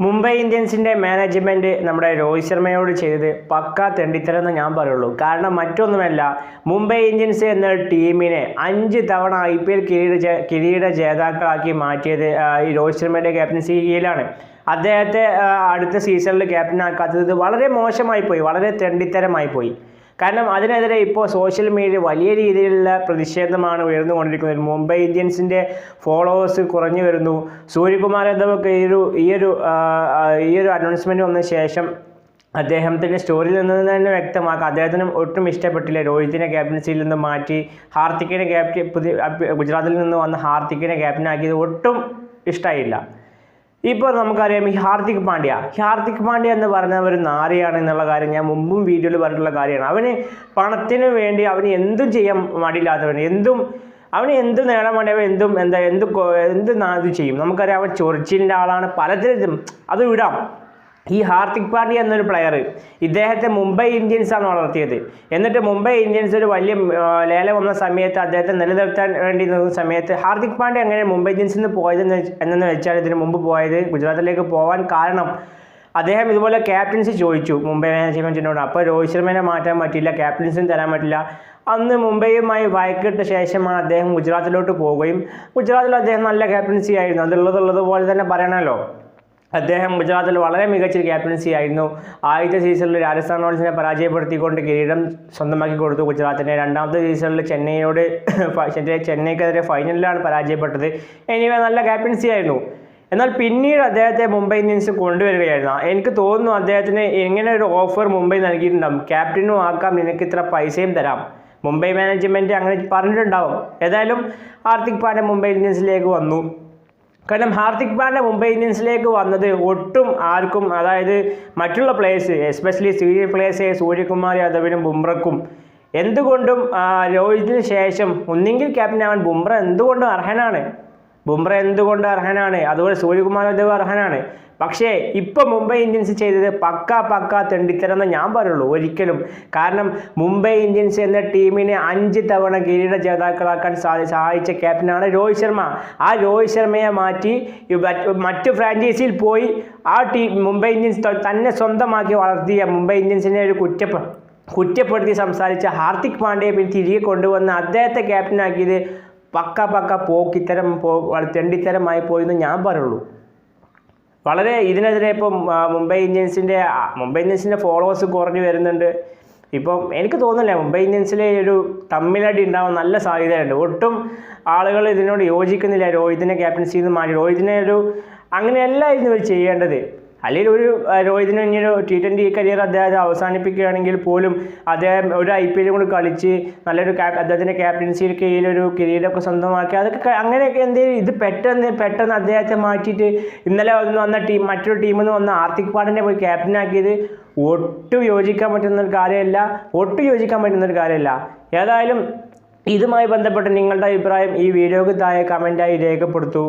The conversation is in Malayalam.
മുംബൈ ഇന്ത്യൻസിൻ്റെ മാനേജ്മെൻറ്റ് നമ്മുടെ രോഹിത് ശർമ്മയോട് ചെയ്ത് പക്കാ തെണ്ടിത്തരെന്ന് ഞാൻ പറയുള്ളൂ. കാരണം മറ്റൊന്നുമല്ല, മുംബൈ ഇന്ത്യൻസ് എന്ന ടീമിനെ 5 തവണ IPL കിരീട ജേതാക്കളാക്കി മാറ്റിയത് ഈ രോഹിത് ശർമ്മയുടെ ക്യാപ്റ്റൻസി കീഴിലാണ്. അദ്ദേഹത്തെ അടുത്ത സീസണിൽ ക്യാപ്റ്റൻ ആക്കാത്തത് വളരെ മോശമായി പോയി, വളരെ തെണ്ടിത്തരമായി പോയി. കാരണം അതിനെതിരെ ഇപ്പോൾ സോഷ്യൽ മീഡിയ വലിയ രീതിയിലുള്ള പ്രതിഷേധമാണ് ഉയർന്നുകൊണ്ടിരിക്കുന്നത്. മുംബൈ ഇന്ത്യൻസിൻ്റെ ഫോളോവേഴ്സ് കുറഞ്ഞു വരുന്നു. സൂര്യകുമാർ യാദവൊക്കെ ഈ ഒരു അനൗൺസ്മെൻറ്റ് വന്ന ശേഷം അദ്ദേഹത്തിൻ്റെ സ്റ്റോറിയിൽ നിന്ന് തന്നെ വ്യക്തമാക്കാം, അദ്ദേഹത്തിന് ഒട്ടും ഇഷ്ടപ്പെട്ടില്ല രോഹിത്തിനെ ക്യാപ്റ്റൻസിയിൽ നിന്ന് മാറ്റി ഹാർദിക്കിനെ ഗുജറാത്തിൽ നിന്ന് വന്ന ഹാർദിക്കിനെ ക്യാപ്റ്റനാക്കിയത് ഒട്ടും ഇഷ്ടമായില്ല. ഇപ്പോൾ നമുക്കറിയാം ഈ ഹാർദിക് പാണ്ഡ്യ എന്ന് പറഞ്ഞ ഒരു നാരിയാണ് എന്നുള്ള കാര്യം ഞാൻ മുമ്പും വീഡിയോയിൽ പറഞ്ഞിട്ടുള്ള കാര്യമാണ്. അവന് പണത്തിന് വേണ്ടി അവന് എന്തും ചെയ്യാൻ മടിയില്ലാത്തവന്, അവന് എന്തും നേടാൻ വേണ്ടി അവൻ എന്ത് ചെയ്യും. നമുക്കറിയാം അവൻ ചൊറിച്ചിലിൻ്റെ ആളാണ്, പലതരം അത് വിടാം. ഈ ഹാർദിക് പാണ്ഡ്യ എന്നൊരു പ്ലെയർ, ഇദ്ദേഹത്തെ മുംബൈ ഇന്ത്യൻസാണ് വളർത്തിയത്. എന്നിട്ട് മുംബൈ ഇന്ത്യൻസ് ഒരു വലിയ ലേലം വന്ന സമയത്ത് അദ്ദേഹത്തെ നിലനിർത്താൻ വേണ്ടി നിന്ന സമയത്ത് ഹാർദിക് പാണ്ഡ്യ എങ്ങനെ മുംബൈ ഇന്ത്യൻസിൽ നിന്ന് പോയതെന്ന് വെച്ചാൽ ഇതിന് മുമ്പ് പോയത് ഗുജറാത്തിലേക്ക് പോകാൻ കാരണം അദ്ദേഹം ഇതുപോലെ ക്യാപ്റ്റൻസി ചോദിച്ചു മുംബൈ മാനേജ്മെൻറ്റിനോട്. അപ്പോൾ രോഹിത് ശർമ്മയെ മാറ്റാൻ പറ്റില്ല, ക്യാപ്റ്റൻസിയും തരാൻ പറ്റില്ല. അന്ന് മുംബൈയുമായി വഴക്കിട്ട ശേഷമാണ് അദ്ദേഹം ഗുജറാത്തിലോട്ട് പോവുകയും ഗുജറാത്തിൽ അദ്ദേഹം നല്ല ക്യാപ്റ്റൻസി ആയിരുന്നു. അതുള്ളതുപോലെ തന്നെ പറയണമല്ലോ, അദ്ദേഹം ഗുജറാത്തിൽ വളരെ മികച്ച ക്യാപ്റ്റൻസി ആയിരുന്നു. ആദ്യത്തെ സീസണിൽ രാജസ്ഥാൻ റോയൽസിനെ പരാജയപ്പെടുത്തിക്കൊണ്ട് കിരീടം സ്വന്തമാക്കി കൊടുത്തു ഗുജറാത്തിനെ. രണ്ടാമത്തെ സീസണിൽ ചെന്നൈക്കെതിരെ ഫൈനലിലാണ് പരാജയപ്പെട്ടത്. എനിവേ നല്ല ക്യാപ്റ്റൻസി ആയിരുന്നു. എന്നാൽ പിന്നീട് അദ്ദേഹത്തെ മുംബൈ ഇന്ത്യൻസ് കൊണ്ടുവരികയായിരുന്നു. എനിക്ക് തോന്നുന്നു അദ്ദേഹത്തിന് ഇങ്ങനെ ഒരു ഓഫർ മുംബൈ നൽകിയിട്ടുണ്ടാകും, ക്യാപ്റ്റനും ആക്കാം, നിനക്ക് ഇത്ര പൈസയും തരാം. മുംബൈ മാനേജ്മെൻറ്റ് അങ്ങനെ പറഞ്ഞിട്ടുണ്ടാവും. ഏതായാലും ഹാർദിക് പാണ്ഡ്യ മുംബൈ ഇന്ത്യൻസിലേക്ക് വന്നു. കാരണം ഹാർദിക് പാണ്ഡ്യ മുംബൈ ഇന്ത്യൻസിലേക്ക് വന്നത് ഒട്ടും ആർക്കും, അതായത് മറ്റുള്ള players especially senior players Suryakumar യാദവിനും ബുംറയ്ക്കും എന്തുകൊണ്ടും രോഹിതിന് ശേഷം ഒന്നെങ്കിൽ ക്യാപ്റ്റൻ ആവാൻ ബുംറ എന്തുകൊണ്ടും അർഹനാണ്. അതുപോലെ സൂര്യകുമാർ യാദവ് അർഹനാണ്. പക്ഷേ ഇപ്പോൾ മുംബൈ ഇന്ത്യൻസ് ചെയ്തത് പക്കാ തെണ്ടിത്തരെന്ന് ഞാൻ പറയുള്ളൂ, ഒരിക്കലും. കാരണം മുംബൈ ഇന്ത്യൻസ് എന്ന ടീമിനെ 5 തവണ കിരീട ജേതാക്കളാക്കാൻ സഹായിച്ച ക്യാപ്റ്റനാണ് രോഹിത് ശർമ്മ. ആ രോഹിത് ശർമ്മയെ മാറ്റി മറ്റു ഫ്രാഞ്ചൈസിയിൽ പോയി ആ ടീം മുംബൈ ഇന്ത്യൻസ് തന്നെ സ്വന്തമാക്കി വളർത്തിയ മുംബൈ ഇന്ത്യൻസിനെ ഒരു കുറ്റപ്പെടുത്തി സംസാരിച്ച ഹാർദിക് പാണ്ഡ്യയെ പിന്നെ തിരികെ കൊണ്ടുവന്ന് അദ്ദേഹത്തെ ക്യാപ്റ്റനാക്കിയത് പക്ക തെണ്ടിത്തരമായി പോയെന്ന് ഞാൻ പറയുള്ളൂ. വളരെ ഇതിനെതിരെ ഇപ്പം മുംബൈ ഇന്ത്യൻസിൻ്റെ ഫോളോവേഴ്സ് കുറഞ്ഞു വരുന്നുണ്ട്. ഇപ്പം എനിക്ക് തോന്നുന്നില്ല മുംബൈ ഇന്ത്യൻസിലെ ഒരു തമ്മിലടി ഉണ്ടാവാൻ നല്ല സാധ്യതയുണ്ട്. ഒട്ടും ആളുകൾ ഇതിനോട് യോജിക്കുന്നില്ല. രോഹിതിനെ ക്യാപ്റ്റൻസിയിൽ നിന്ന് മാറ്റി രോഹിതിനെ അങ്ങനെയല്ല ഇവർ ചെയ്യേണ്ടത്. അല്ലെങ്കിൽ രോഹിതിന് ഇനിയൊരു T20 കരിയർ അദ്ദേഹം അവസാനിപ്പിക്കുകയാണെങ്കിൽ പോലും അദ്ദേഹം ഒരു IPL കൂടി കളിച്ച് നല്ലൊരു അദ്ദേഹത്തിൻ്റെ ക്യാപ്റ്റൻസിയിൽ കീഴിലൊരു കിരീടമൊക്കെ സ്വന്തമാക്കി അതൊക്കെ അങ്ങനെയൊക്കെ എന്തെങ്കിലും ഇത് പെട്ടെന്ന് അദ്ദേഹത്തെ മാറ്റിയിട്ട് ഇന്നലെ വന്ന മറ്റൊരു ടീമിൽ നിന്ന് വന്ന ഹാർദിക് പാണ്ഡ്യനെ പോയി ക്യാപ്റ്റനാക്കിയത് ഒട്ടും യോജിക്കാൻ പറ്റുന്ന ഒരു കാര്യമല്ല. ഏതായാലും ഇതുമായി ബന്ധപ്പെട്ട് നിങ്ങളുടെ അഭിപ്രായം ഈ വീഡിയോക്ക് താഴെ കമൻറ്റായി രേഖപ്പെടുത്തൂ.